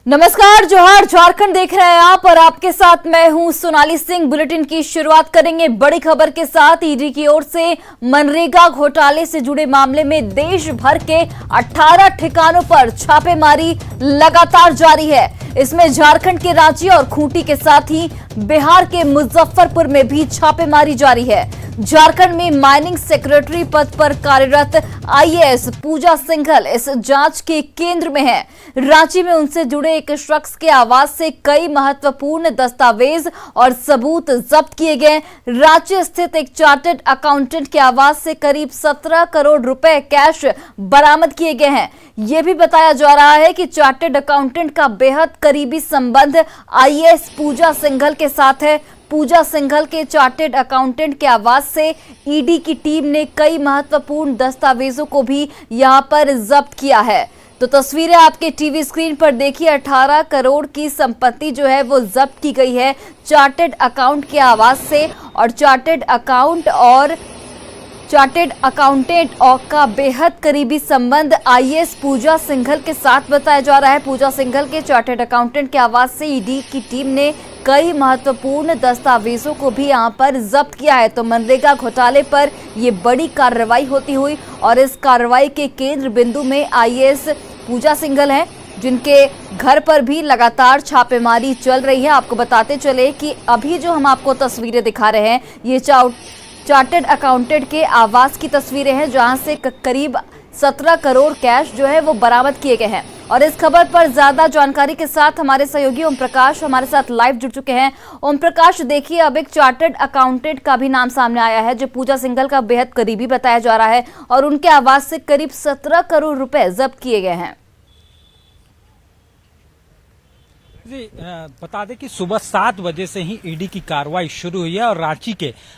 नमस्कार, जोहार, झारखंड देख रहे हैं आप और आपके साथ मैं हूं सोनाली सिंह। बुलेटिन की शुरुआत करेंगे बड़ी खबर के साथ। ईडी की ओर से मनरेगा घोटाले से जुड़े मामले में देश भर के 18 ठिकानों पर छापेमारी लगातार जारी है। इसमें झारखंड के रांची और खूंटी के साथ ही बिहार के मुजफ्फरपुर में भी छापेमारी जारी है। झारखंड में माइनिंग सेक्रेटरी पद पर कार्यरत आईएएस पूजा सिंघल इस जांच के केंद्र में है। रांची में उनसे जुड़े एक शख्स के आवास से कई महत्वपूर्ण दस्तावेज और सबूत जब्त किए गए। रांची स्थित एक चार्टर्ड अकाउंटेंट के आवास से करीब 17 करोड़ रुपए कैश बरामद किए गए हैं। यह भी बताया जा रहा है कि चार्टर्ड अकाउंटेंट का बेहद करीबी संबंध आईएएस पूजा सिंघल के साथ है। पूजा सिंघल के चार्टर्ड अकाउंटेंट के आवास से ईडी की टीम ने कई महत्वपूर्ण दस्तावेजों को भी यहां पर जब्त किया है। तो तस्वीरें आपके टीवी स्क्रीन पर देखिए। 18 करोड़ की संपत्ति जो है वो जब्त की गई है चार्टर्ड अकाउंट के आवास से। और चार्टर्ड अकाउंटेंट का बेहद करीबी संबंध आईएएस पूजा सिंघल के साथ बताया जा रहा है। पूजा सिंघल के चार्टर्ड अकाउंटेंट के आवास से ईडी की टीम ने कई महत्वपूर्ण दस्तावेजों को भी यहां पर जब्त किया है। तो मनरेगा घोटाले पर यह बड़ी कार्रवाई होती हुई और इस कार्रवाई के केंद्र बिंदु में आईएएस पूजा सिंघल हैं, जिनके घर पर भी लगातार छापेमारी चल रही है। आपको बताते चले कि अभी जो हम आपको तस्वीरें दिखा रहे हैं ये चार्टर्ड अकाउंटेंट के आवास की तस्वीरें हैं, जहां से करीब 17 करोड़ कैश जो है वो बरामद किए गए हैं। और इस खबर पर ज्यादा जानकारी के साथ हमारे सहयोगी ओम प्रकाश हमारे साथ लाइव जुड़ चुके हैं। ओम प्रकाश, देखिए अब एक चार्टर्ड अकाउंटेंट का भी नाम सामने आया है जो पूजा सिंघल का बेहद करीबी बताया जा रहा है और उनके आवास से करीब 17 करोड़ रुपए जब्त किए गए हैं। जी, बता दें कि सुबह 7 बजे से ही ईडी की कार्रवाई शुरू हुई है और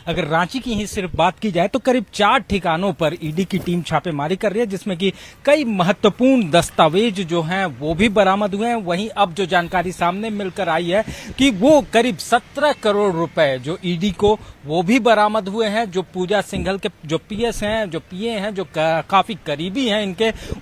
अगर रांची की ही सिर्फ बात की जाए तो करीब 4 ठिकानों पर ईडी की टीम छापेमारी कर रही है, जिसमें कि कई महत्वपूर्ण दस्तावेज जो हैं वो भी बरामद हुए हैं। वहीं अब जो जानकारी सामने मिलकर आई है कि वो करीब 17 करोड़ रुपए जो ईडी को वो भी बरामद हुए हैं, जो पूजा सिंघल के जो पीएस हैं, जो पीए हैं, जो काफी करीबी हैं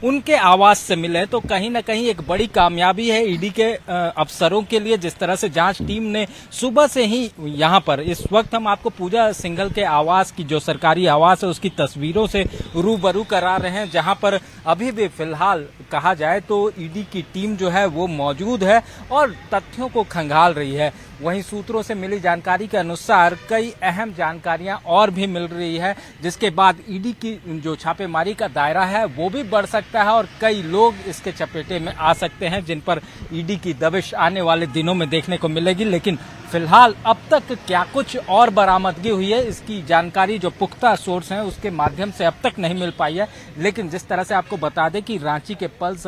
उनके आवास से मिले। तो कहीं ना कहीं एक बड़ी कामयाबी है ईडी के अफसरों के लिए, जिस तरह से जांच टीम ने सुबह से ही यहां पर, इस वक्त हम आपको पूजा सिंघल के आवास की जो सरकारी आवास है उसकी तस्वीरों से रूबरू करा रहे हैं, जहां पर अभी भी फिलहाल कहा जाए तो ईडी की टीम जो है वो मौजूद है और तथ्यों को खंगाल रही है। वहीं सूत्रों से मिली जानकारी के अनुसार कई अहम जानकारियां और भी मिल रही है, जिसके बाद ईडी की जो छापेमारी का दायरा है वो भी बढ़ सकता है और कई लोग इसके चपेटे में आ सकते हैं, जिन पर ईडी की दबिश आने वाले दिनों में देखने को मिलेगी। लेकिन फिलहाल अब तक क्या कुछ और बरामदगी हुई है इसकी जानकारी जो पुख्ता सोर्स हैं उसके माध्यम से अब तक नहीं मिल पाई है। लेकिन जिस तरह से आपको बता दें कि रांची के पल्स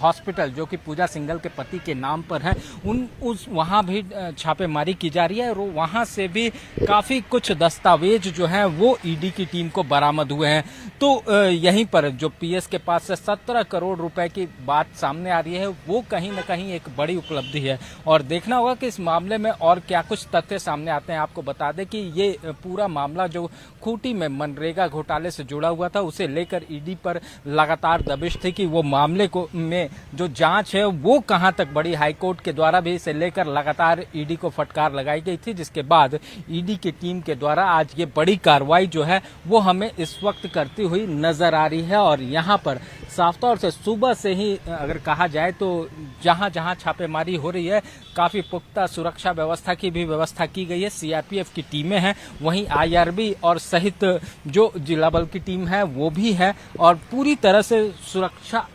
हॉस्पिटल जो कि पूजा सिंघल के पति के नाम पर है, वहां भी छापेमारी की जा रही है और वहां से भी काफी कुछ दस्तावेज जो हैं वो ईडी की टीम को बरामद हुए हैं। तो यहीं पर जो पीएस के पास से 17 करोड़ रुपए की बात सामने आ रही है वो कहीं ना कहीं एक बड़ी उपलब्धि है और देखना होगा कि इस मामले में और क्या कुछ तथ्य सामने आते हैं। आपको बता दें कि ये पूरा मामला जो खूंटी में मनरेगा घोटाले से जुड़ा हुआ था उसे लेकर ईडी पर लगातार दबिश थी कि वो मामले को में जो जांच है वो कहां तक बढ़ी। हाईकोर्ट के द्वारा भी इसे लेकर लगातार ईडी को फटकार लगाई गई थी, जिसके बाद ईडी की टीम के द्वारा आज ये बड़ी कार्रवाई जो है वो हमें इस वक्त करती हुई नजर आ रही है। और यहाँ पर साफ तौर से सुबह से ही अगर कहा जाए तो जहां जहां छापेमारी हो रही है काफी पुख्ता सुरक्षा व्यवस्था की भी व्यवस्था की गई है। सीआरपीएफ की टीमें हैं, वहीं आईआरबी और सहित जो जिला बल की टीम है वो भी है और पूरी तरह से सुरक्षा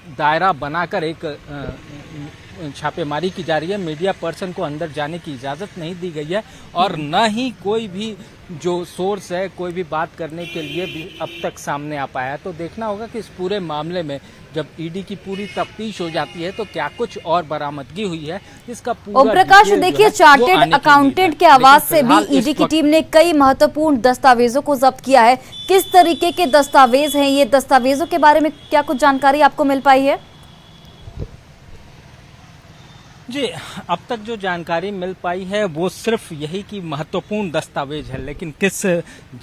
दायरा बनाकर एक छापेमारी की जा रही है। मीडिया पर्सन को अंदर जाने की इजाजत नहीं दी गई है और न ही कोई भी जो सोर्स है कोई भी बात करने के लिए भी अब तक सामने आ पाया है। तो देखना होगा कि इस पूरे मामले में जब ईडी की पूरी तफ्तीश हो जाती है तो क्या कुछ और बरामदगी हुई है इसका पूरा। ओम प्रकाश, देखिए चार्टर्ड अकाउंटेंट के आवाज से भी ईडी की टीम ने कई महत्वपूर्ण दस्तावेजों को जब्त किया है। किस तरीके के दस्तावेज हैं ये? दस्तावेजों के बारे में क्या कुछ जानकारी आपको मिल पाई है? जी, अब तक जो जानकारी मिल पाई है वो सिर्फ यही कि महत्वपूर्ण दस्तावेज है, लेकिन किस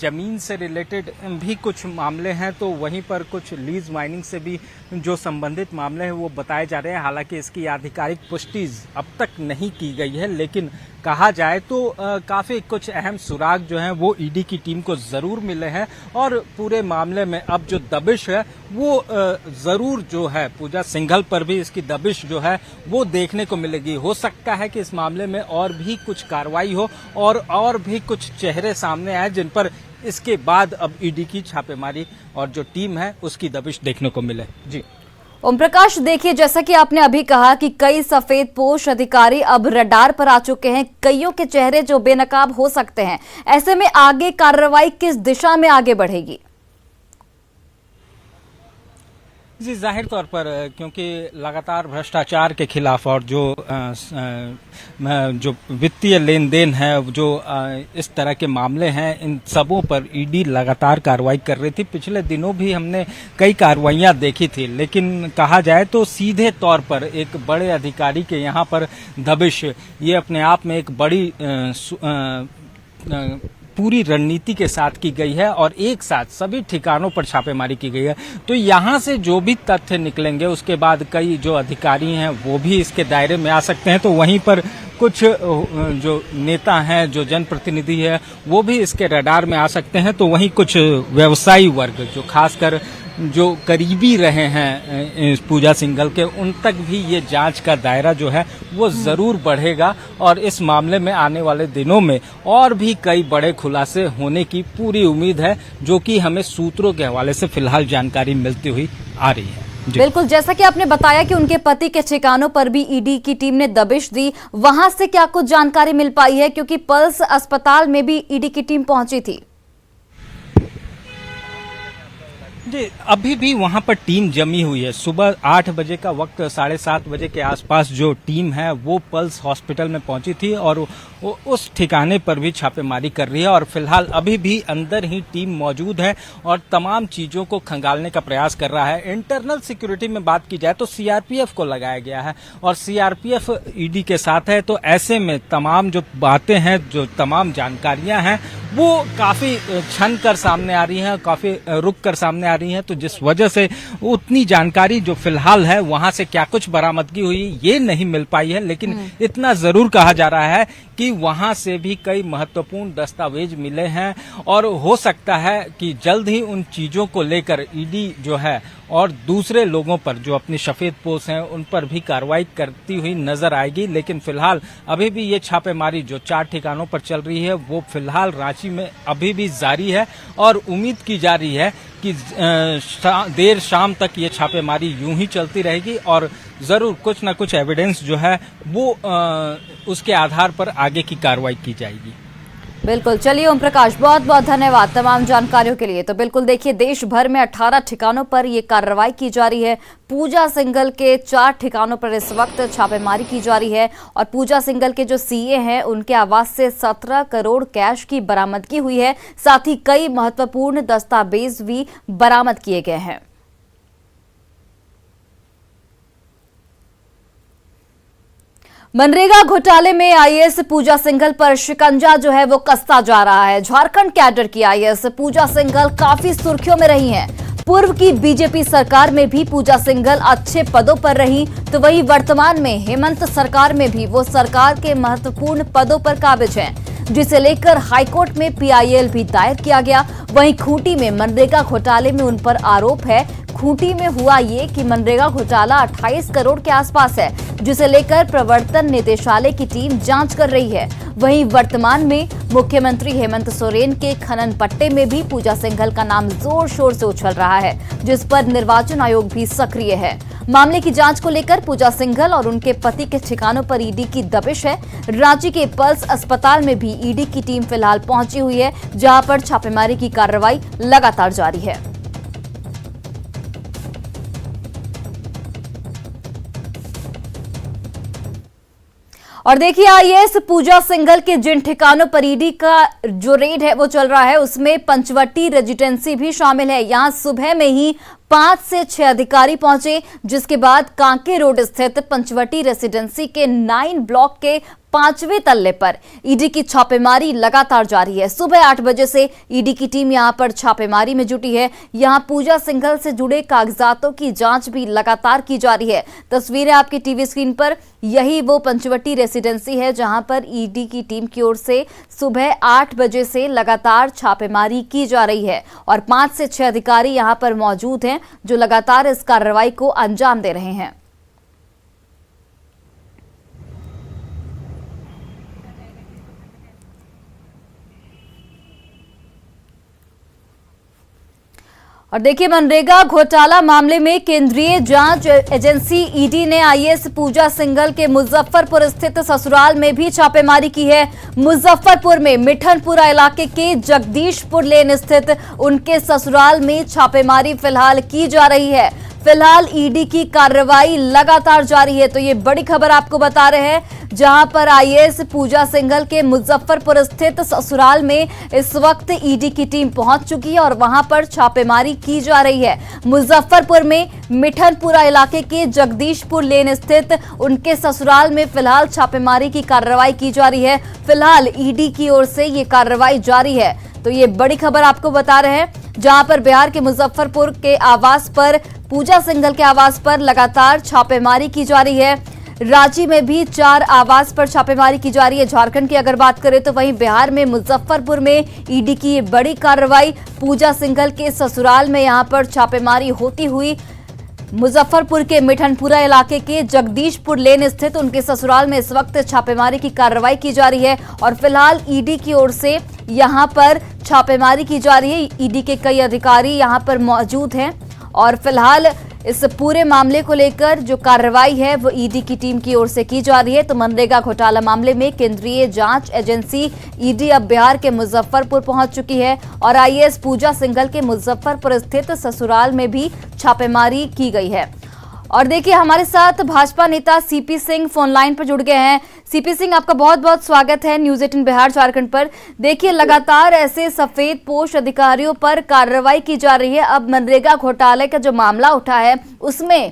जमीन से रिलेटेड भी कुछ मामले हैं, तो वहीं पर कुछ लीज माइनिंग से भी जो संबंधित मामले हैं वो बताए जा रहे हैं। हालांकि इसकी आधिकारिक पुष्टि अब तक नहीं की गई है, लेकिन कहा जाए तो काफी कुछ अहम सुराग जो हैं वो ईडी की टीम को जरूर मिले हैं और पूरे मामले में अब जो दबिश है वो जरूर जो है पूजा सिंघल पर भी इसकी दबिश जो है वो देखने को मिलेगी। हो सकता है कि इस मामले में और भी कुछ कार्रवाई हो और भी कुछ चेहरे सामने आए जिन पर इसके बाद अब ईडी की छापेमारी और जो टीम है उसकी दबिश देखने को मिले। जी ओम प्रकाश, देखिए जैसा कि आपने अभी कहा कि कई सफेद पोश अधिकारी अब रडार पर आ चुके हैं, कईयों के चेहरे जो बेनकाब हो सकते हैं, ऐसे में आगे कार्रवाई किस दिशा में आगे बढ़ेगी? जी, जाहिर तौर पर क्योंकि लगातार भ्रष्टाचार के खिलाफ और जो वित्तीय लेन देन है, जो इस तरह के मामले हैं, इन सबों पर ईडी लगातार कार्रवाई कर रही थी। पिछले दिनों भी हमने कई कार्रवाइयां देखी थी, लेकिन कहा जाए तो सीधे तौर पर एक बड़े अधिकारी के यहाँ पर दबिश, ये अपने आप में एक बड़ी पूरी रणनीति के साथ की गई है और एक साथ सभी ठिकानों पर छापेमारी की गई है। तो यहाँ से जो भी तथ्य निकलेंगे उसके बाद कई जो अधिकारी हैं वो भी इसके दायरे में आ सकते हैं। तो वहीं पर कुछ जो नेता हैं, जो जनप्रतिनिधि है, वो भी इसके रडार में आ सकते हैं। तो वहीं कुछ व्यवसायी वर्ग जो खासकर जो करीबी रहे हैं पूजा सिंघल के, उन तक भी ये जांच का दायरा जो है वो जरूर बढ़ेगा और इस मामले में आने वाले दिनों में और भी कई बड़े खुलासे होने की पूरी उम्मीद है, जो कि हमें सूत्रों के हवाले से फिलहाल जानकारी मिलती हुई आ रही है। बिल्कुल, जैसा कि आपने बताया कि उनके पति के ठिकानों पर भी ईडी की टीम ने दबिश दी, वहां से क्या कुछ जानकारी मिल पाई है? क्योंकि पल्स अस्पताल में भी ईडी की टीम पहुंची थी। जी, अभी भी वहां पर टीम जमी हुई है। सुबह 8 बजे का वक्त, 7:30 बजे के आसपास जो टीम है वो पल्स हॉस्पिटल में पहुंची थी और वो उस ठिकाने पर भी छापेमारी कर रही है और फिलहाल अभी भी अंदर ही टीम मौजूद है और तमाम चीजों को खंगालने का प्रयास कर रहा है। इंटरनल सिक्योरिटी में बात की जाए तो सीआरपीएफ को लगाया गया है और सीआरपीएफ ईडी के साथ है। तो ऐसे में तमाम जो बातें हैं, जो तमाम जानकारियां हैं, वो काफी छन कर सामने आ रही हैं, काफी रुक कर सामने आ रही हैं। तो जिस वजह से उतनी जानकारी जो फिलहाल है वहां से क्या कुछ बरामदगी हुई ये नहीं मिल पाई है, लेकिन इतना जरूर कहा जा रहा है कि वहां से भी कई महत्वपूर्ण दस्तावेज मिले हैं और हो सकता है कि जल्द ही उन चीजों को लेकर ईडी जो है और दूसरे लोगों पर जो अपनी सफेद पोश हैं उन पर भी कार्रवाई करती हुई नजर आएगी। लेकिन फिलहाल अभी भी ये छापेमारी जो 4 ठिकानों पर चल रही है वो फिलहाल रांची में अभी भी जारी है और उम्मीद की जा रही है कि देर शाम तक ये छापेमारी यूं ही चलती रहेगी और जरूर कुछ न कुछ एविडेंस जो है वो उसके आधार पर आगे की कार्रवाई की जाएगी। बिल्कुल, चलिए ओम प्रकाश, बहुत बहुत धन्यवाद तमाम जानकारियों के लिए। तो बिल्कुल देखिए, देश भर में 18 ठिकानों पर ये कार्रवाई की जा रही है। पूजा सिंघल के 4 ठिकानों पर इस वक्त छापेमारी की जा रही है और पूजा सिंघल के जो सीए हैं उनके आवास से 17 करोड़ कैश की बरामदगी हुई है। साथ ही कई महत्वपूर्ण दस्तावेज भी बरामद किए गए हैं। मनरेगा घोटाले में आईएएस पूजा सिंघल पर शिकंजा जो है वो कसता जा रहा है। झारखंड कैडर की आईएएस पूजा सिंघल काफी सुर्खियों में रही हैं। पूर्व की बीजेपी सरकार में भी पूजा सिंघल अच्छे पदों पर रही, तो वही वर्तमान में हेमंत सरकार में भी वो सरकार के महत्वपूर्ण पदों पर काबिज हैं, जिसे लेकर हाईकोर्ट में पीआईएल भी दायर किया गया। वहीं खूंटी में मनरेगा घोटाले में उन पर आरोप है। खूंटी में हुआ ये कि मनरेगा घोटाला 28 करोड़ के आसपास है, जिसे लेकर प्रवर्तन निदेशालय की टीम जांच कर रही है। वहीं वर्तमान में मुख्यमंत्री हेमंत सोरेन के खनन पट्टे में भी पूजा सिंघल का नाम जोर शोर से उछल रहा है, जिस पर निर्वाचन आयोग भी सक्रिय है। मामले की जांच को लेकर पूजा सिंघल और उनके पति के ठिकानों पर ईडी की दबिश है। रांची के पल्स अस्पताल में भी ईडी की टीम फिलहाल पहुंची हुई है, जहां पर छापेमारी की कार्रवाई लगातार जारी है। और देखिए, आईएएस पूजा सिंघल के जिन ठिकानों पर ईडी का जो रेड है वो चल रहा है, उसमें पंचवटी रेजिडेंसी भी शामिल है। यहां सुबह में ही 5 से 6 अधिकारी पहुंचे, जिसके बाद कांके रोड स्थित पंचवटी रेसिडेंसी के 9 ब्लॉक के 5वें तल्ले पर ईडी की छापेमारी लगातार जारी है। सुबह 8 बजे से ईडी की टीम यहां पर छापेमारी में जुटी है। यहां पूजा सिंघल से जुड़े कागजातों की जांच भी लगातार की जा रही है। तस्वीरें आपकी टीवी स्क्रीन पर, यही वो पंचवटी रेसिडेंसी है जहां पर ईडी की टीम की ओर से सुबह 8 बजे से लगातार छापेमारी की जा रही है और 5 से 6 अधिकारी यहां पर मौजूद हैं जो लगातार इस कार्रवाई को अंजाम दे रहे हैं। और देखिए, मनरेगा घोटाला मामले में केंद्रीय जांच एजेंसी ईडी ने आईएएस पूजा सिंघल के मुजफ्फरपुर स्थित ससुराल में भी छापेमारी की है। मुजफ्फरपुर में मिठनपुरा इलाके के जगदीशपुर लेन स्थित उनके ससुराल में छापेमारी फिलहाल की जा रही है। फिलहाल ईडी की कार्रवाई लगातार जारी है। तो ये बड़ी खबर आपको बता रहे हैं, जहां पर आईएएस पूजा सिंघल के मुजफ्फरपुर स्थित ससुराल में इस वक्त ईडी की टीम पहुंच चुकी है और वहां पर छापेमारी की जा रही है। मुजफ्फरपुर में मिठनपुरा इलाके के जगदीशपुर लेन स्थित उनके ससुराल में फिलहाल छापेमारी की कार्रवाई की जा रही है। फिलहाल ईडी की ओर से ये कार्रवाई जारी है। तो ये बड़ी खबर आपको बता रहे हैं, जहां पर बिहार के मुजफ्फरपुर के आवास पर, पूजा सिंघल के आवास पर लगातार छापेमारी की जा रही है। रांची में भी 4 आवास पर छापेमारी की जा रही है। झारखंड की अगर बात करें तो वहीं बिहार में मुजफ्फरपुर में ईडी की ये बड़ी कार्रवाई, पूजा सिंघल के ससुराल में यहां पर छापेमारी होती हुई मुजफ्फरपुर के मिठनपुरा इलाके के जगदीशपुर लेन स्थित उनके ससुराल में इस वक्त छापेमारी की कार्रवाई की जा रही है और फिलहाल ईडी की ओर से यहां पर छापेमारी की जा रही है। ईडी के कई अधिकारी यहां पर मौजूद हैं और फिलहाल इस पूरे मामले को लेकर जो कार्रवाई है वो ईडी की टीम की ओर से की जा रही है। तो मनरेगा घोटाला मामले में केंद्रीय जांच एजेंसी ईडी अब बिहार के मुजफ्फरपुर पहुंच चुकी है और आईएएस पूजा सिंघल के मुजफ्फरपुर स्थित ससुराल में भी छापेमारी की गई है। और देखिए, हमारे साथ भाजपा नेता सीपी सिंह फोन लाइन पर जुड़ गए हैं। सीपी सिंह, आपका बहुत बहुत स्वागत है न्यूज 18 बिहार झारखंड पर। देखिए, लगातार ऐसे सफेद पोश अधिकारियों पर कार्रवाई की जा रही है। अब मनरेगा घोटाले का जो मामला उठा है उसमें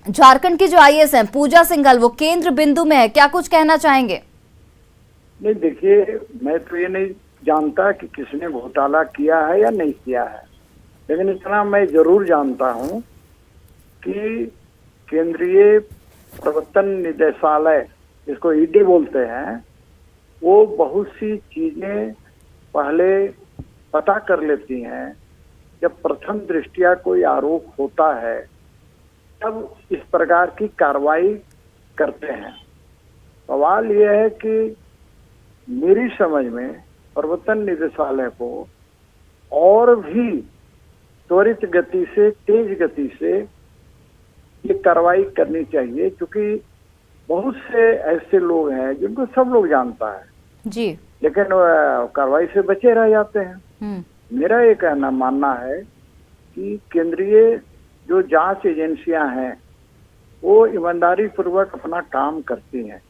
झारखंड की जो आईएएस हैं पूजा सिंघल, वो केंद्र बिंदु में है। क्या कुछ कहना चाहेंगे? नहीं, देखिए, मैं तो ये नहीं जानता कि किसने घोटाला किया है या नहीं किया है, लेकिन इतना मैं जरूर जानता हूँ कि केंद्रीय प्रवर्तन निदेशालय, जिसको ईडी बोलते हैं, वो बहुत सी चीजें पहले पता कर लेती हैं। जब प्रथम दृष्टिया कोई आरोप होता है तब इस प्रकार की कार्रवाई करते हैं। सवाल यह है कि मेरी समझ में प्रवर्तन निदेशालय को और भी त्वरित गति से, तेज गति से ये कार्रवाई करनी चाहिए, क्योंकि बहुत से ऐसे लोग हैं जिनको सब लोग जानता है जी, लेकिन कार्रवाई से बचे रह जाते हैं। मेरा ये कहना मानना है कि केंद्रीय जो जांच एजेंसियां हैं वो ईमानदारी पूर्वक अपना काम करती हैं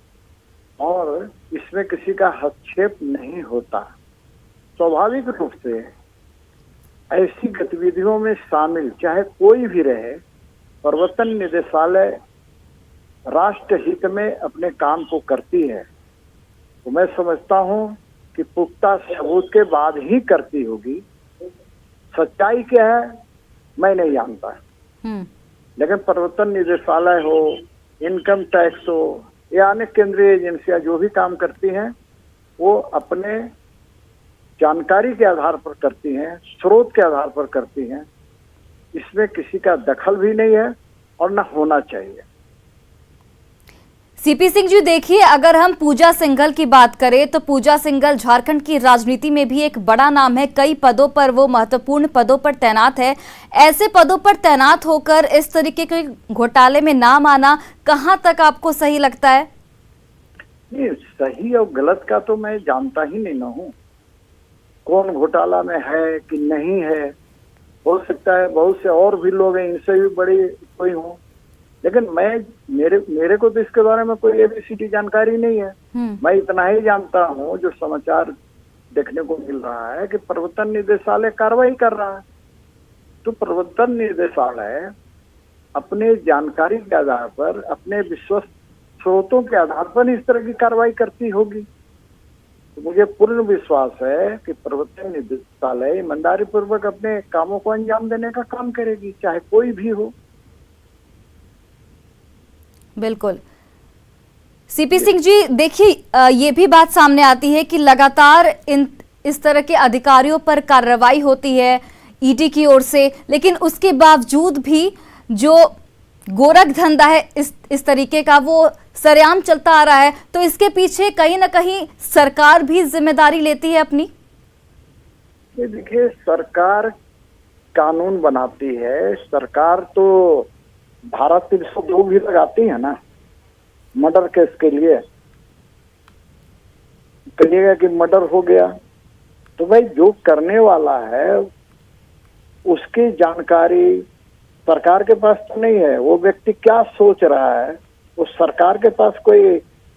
और इसमें किसी का हस्तक्षेप नहीं होता। स्वाभाविक रूप से ऐसी गतिविधियों में शामिल चाहे कोई भी रहे, प्रवर्तन निदेशालय राष्ट्र हित में अपने काम को करती है। तो मैं समझता हूं कि पुख्ता सबूत के बाद ही करती होगी। सच्चाई क्या है मैं नहीं जानता, लेकिन प्रवर्तन निदेशालय हो, इनकम टैक्स हो या अन्य केंद्रीय एजेंसियां जो भी काम करती हैं वो अपने जानकारी के आधार पर करती हैं, स्रोत के आधार पर करती हैं। इसमें किसी का दखल भी नहीं है और न होना चाहिए। सीपी सिंह जी, देखिए, अगर हम पूजा सिंघल की बात करें तो पूजा सिंघल झारखंड की राजनीति में भी एक बड़ा नाम है। कई पदों पर वो महत्वपूर्ण पदों पर तैनात है। ऐसे पदों पर तैनात होकर इस तरीके के घोटाले में नाम आना कहां तक आपको सही लगता है? नहीं, सही और गलत का तो मैं जानता ही नहीं ना हूँ। कौन घोटाला में है कि नहीं है, हो सकता है बहुत से और भी लोग हैं, इनसे भी बड़ी कोई हो, लेकिन मेरे को तो इसके बारे में कोई एबीसीडी जानकारी नहीं है। मैं इतना ही जानता हूँ, जो समाचार देखने को मिल रहा है कि प्रवर्तन निदेशालय कार्रवाई कर रहा है तो प्रवर्तन निदेशालय अपने जानकारी के आधार पर, अपने विश्वस्त स्रोतों के आधार पर इस तरह की कार्रवाई करती होगी। तो मुझे पूर्ण विश्वास है कि प्रवर्तन निदेशालय ईमानदारी पूर्वक अपने कामों को अंजाम देने का काम करेगी, चाहे कोई भी हो। बिल्कुल। सीपी सिंह जी, देखिए ये भी बात सामने आती है कि लगातार इस तरह के अधिकारियों पर कार्रवाई होती है ईडी की ओर से, लेकिन उसके बावजूद भी जो गोरख धंधा है इस तरीके का वो सरेआम चलता आ रहा है। तो इसके पीछे कहीं ना कहीं सरकार भी जिम्मेदारी लेती है अपनी। ये देखिए, सरकार कानून बनाती है, सरकार तो धारा 302 भी लगाती है ना मर्डर केस के लिए। कहिएगा कि मर्डर हो गया तो भाई जो करने वाला है उसकी जानकारी सरकार के पास तो नहीं है। वो व्यक्ति क्या सोच रहा है, उस सरकार के पास कोई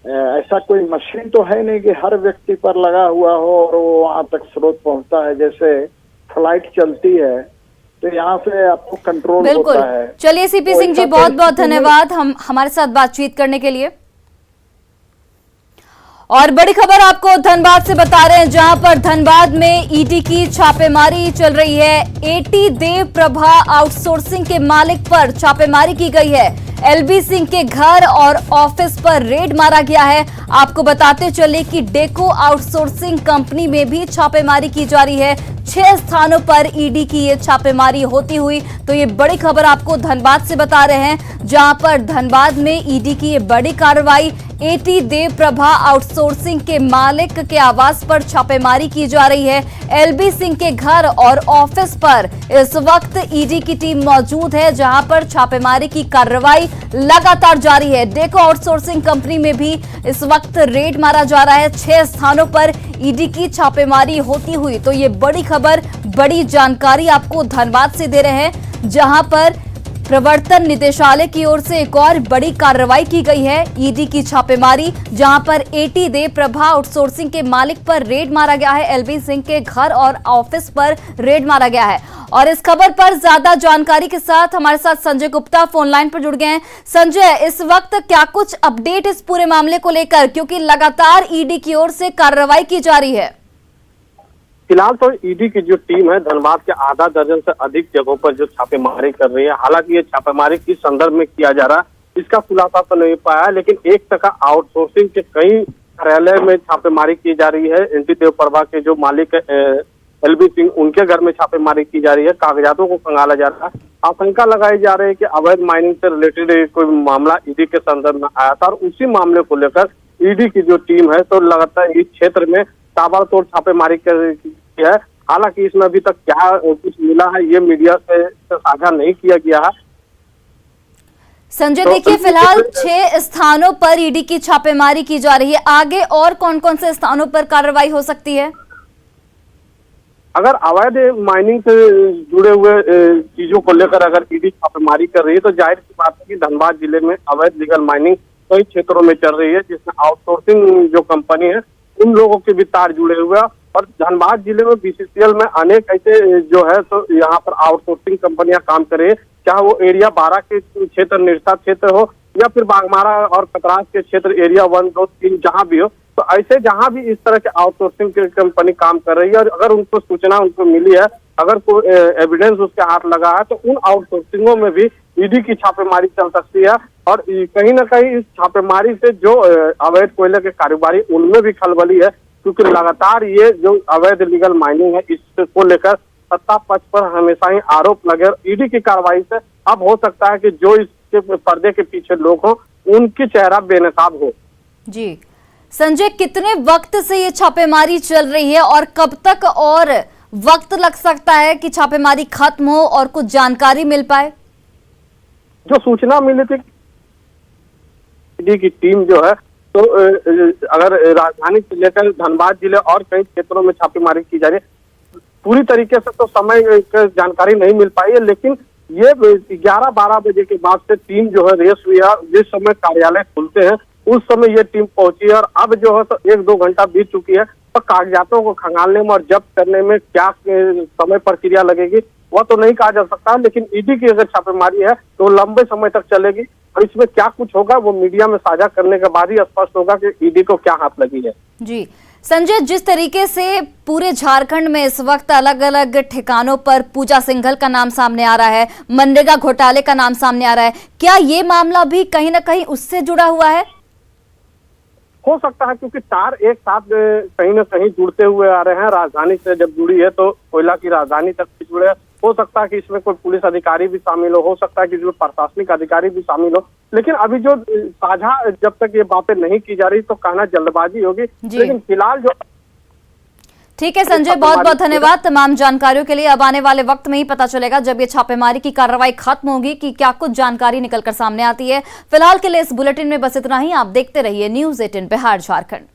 ऐसा कोई मशीन तो है नहीं कि हर व्यक्ति पर लगा हुआ हो और वो वहां तक स्रोत पहुंचता है। जैसे फ्लाइट चलती है तो यहाँ से आपको कंट्रोल होता है। चलिए सीपी सिंह जी, बहुत बहुत धन्यवाद हमारे साथ बातचीत करने के लिए। और बड़ी खबर आपको धनबाद से बता रहे हैं, जहां पर धनबाद में ईडी की छापेमारी चल रही है। एटी देव प्रभा आउटसोर्सिंग के मालिक पर छापेमारी की गई है। एलबी सिंह के घर और ऑफिस पर रेड मारा गया है। आपको बताते चले कि डेको आउटसोर्सिंग कंपनी में भी छापेमारी की जा रही है। 6 स्थानों पर ईडी की ये छापेमारी होती हुई। तो ये बड़ी खबर आपको धनबाद से बता रहे हैं, जहां पर धनबाद में ईडी की ये बड़ी कार्रवाई। एटी देव प्रभा आउटसोर्सिंग के मालिक के आवास पर छापेमारी की जा रही है। एलबी सिंह के घर और ऑफिस पर इस वक्त ईडी की टीम मौजूद है, जहां पर छापेमारी की कार्रवाई लगातार जारी है। डेको आउटसोर्सिंग कंपनी में भी इस वक्त रेड मारा जा रहा है। 6 स्थानों पर ईडी की छापेमारी होती हुई। तो ये बड़ी खबर, बड़ी जानकारी आपको धनबाद से दे रहे हैं, जहां पर प्रवर्तन निदेशालय की ओर से एक और बड़ी कार्रवाई की गई है। ईडी की छापेमारी, जहां पर एटी देव प्रभा आउटसोर्सिंग के मालिक पर रेड मारा गया है। एलबी सिंह के घर और ऑफिस पर रेड मारा गया है। और इस खबर पर ज्यादा जानकारी के साथ हमारे साथ संजय गुप्ता फोन लाइन पर जुड़ गए हैं। संजय, इस वक्त क्या कुछ अपडेट इस पूरे मामले को लेकर, क्योंकि लगातार ईडी की ओर से कार्रवाई की जा रही है? फिलहाल तो ईडी की जो टीम है धनबाद के आधा दर्जन से अधिक जगहों पर जो छापेमारी कर रही है। हालांकि ये छापेमारी किस संदर्भ में किया जा रहा है इसका खुलासा तो नहीं पाया, लेकिन एक टका आउटसोर्सिंग के कई कार्यालय में छापेमारी की जा रही है। एनटी देव प्रभा के जो मालिक एलबी सिंह, उनके घर में छापेमारी की जा रही है। कागजातों को खंगाला जा रहा है। आशंका लगाई जा रही है कि अवैध माइनिंग से रिलेटेड कोई मामला ईडी के संदर्भ में आया था और उसी मामले को लेकर ईडी की जो टीम है तो लगातार इस क्षेत्र में ताबड़तोड़ छापेमारी की है। हालांकि इसमें अभी तक क्या कुछ मिला है ये मीडिया से साझा नहीं किया गया है। संजय, देखिए फिलहाल 6 स्थानों पर ईडी की छापेमारी की जा रही है। आगे और कौन कौन से स्थानों पर कार्रवाई हो सकती है? अगर अवैध माइनिंग से जुड़े हुए चीजों को लेकर अगर ईडी छापेमारी कर रही है तो जाहिर सी बात है कि धनबाद जिले में अवैध लीगल माइनिंग कई क्षेत्रों में चल रही है, जिसमें आउटसोर्सिंग जो कंपनी है उन लोगों के भी तार जुड़े हुए हैं। और धनबाद जिले में बीसीसीएल में अनेक ऐसे जो है तो यहाँ पर आउटसोर्सिंग कंपनियां काम कर रही है, चाहे वो एरिया 12 के क्षेत्र, निरसा क्षेत्र हो या फिर बागमारा और कतरास के क्षेत्र एरिया 1, 2, 3 जहाँ भी हो। तो ऐसे जहाँ भी इस तरह के आउटसोर्सिंग की कंपनी काम कर रही है और अगर उनको सूचना उनको मिली है, अगर कोई एविडेंस उसके हाथ लगा है तो उन आउटसोर्सिंगों में भी ईडी की छापेमारी चल सकती है। और कहीं ना कहीं इस छापेमारी से जो अवैध कोयले के कारोबारी उनमें भी खलबली है, क्योंकि लगातार ये जो अवैध लीगल माइनिंग है इसको लेकर सत्ता पक्ष पर हमेशा ही आरोप लगे। ईडी की कार्रवाई से अब हो सकता है कि जो इसके पर्दे के पीछे लोग हों उनकी चेहरा बेनकाब हो। जी संजय, कितने वक्त से ये छापेमारी चल रही है और कब तक और वक्त लग सकता है कि छापेमारी खत्म हो और कुछ जानकारी मिल पाए? जो सूचना मिली थी ईडी की टीम जो है तो अगर राजधानी से लेकर धनबाद जिले और कई क्षेत्रों में छापेमारी की जा रही है, पूरी तरीके से तो समय जानकारी नहीं मिल पाई है, लेकिन ये 11-12 बजे के बाद से टीम जो है रेस हुई है। जिस समय कार्यालय खुलते हैं उस समय ये टीम पहुंची है और अब जो है तो 1-2 घंटा बीत चुकी है। तो कागजातों को खंगालने में और जब्त करने में क्या समय प्रक्रिया लगेगी वह तो नहीं कहा जा सकता, लेकिन ईडी की अगर छापेमारी है तो लंबे समय तक चलेगी और इसमें क्या कुछ होगा वो मीडिया में साझा करने के बाद ही स्पष्ट होगा कि ईडी को क्या हाथ लगी है। जी संजय, जिस तरीके से पूरे झारखंड में इस वक्त अलग अलग ठिकानों पर पूजा सिंघल का नाम सामने आ रहा है, मनरेगा घोटाले का नाम सामने आ रहा है, क्या ये मामला भी कहीं ना कहीं उससे जुड़ा हुआ है? हो सकता है, क्योंकि तार एक साथ कहीं ना कहीं जुड़ते हुए आ रहे हैं। राजधानी से जब जुड़ी है तो कोयला की राजधानी तक भी जुड़े। हो सकता है कि इसमें कोई पुलिस अधिकारी भी शामिल हो सकता है कि जो प्रशासनिक अधिकारी भी शामिल हो, लेकिन अभी जो साझा जब तक ये बातें नहीं की जा रही तो कहना जल्दबाजी होगी। लेकिन फिलहाल जो ठीक है संजय, बहुत बहुत धन्यवाद तमाम जानकारियों के लिए। अब आने वाले वक्त में ही पता चलेगा जब ये छापेमारी की कार्रवाई खत्म होगी कि क्या कुछ जानकारी निकलकर सामने आती है। फिलहाल के लिए इस बुलेटिन में बस इतना ही। आप देखते रहिए न्यूज़ 18 बिहार झारखंड।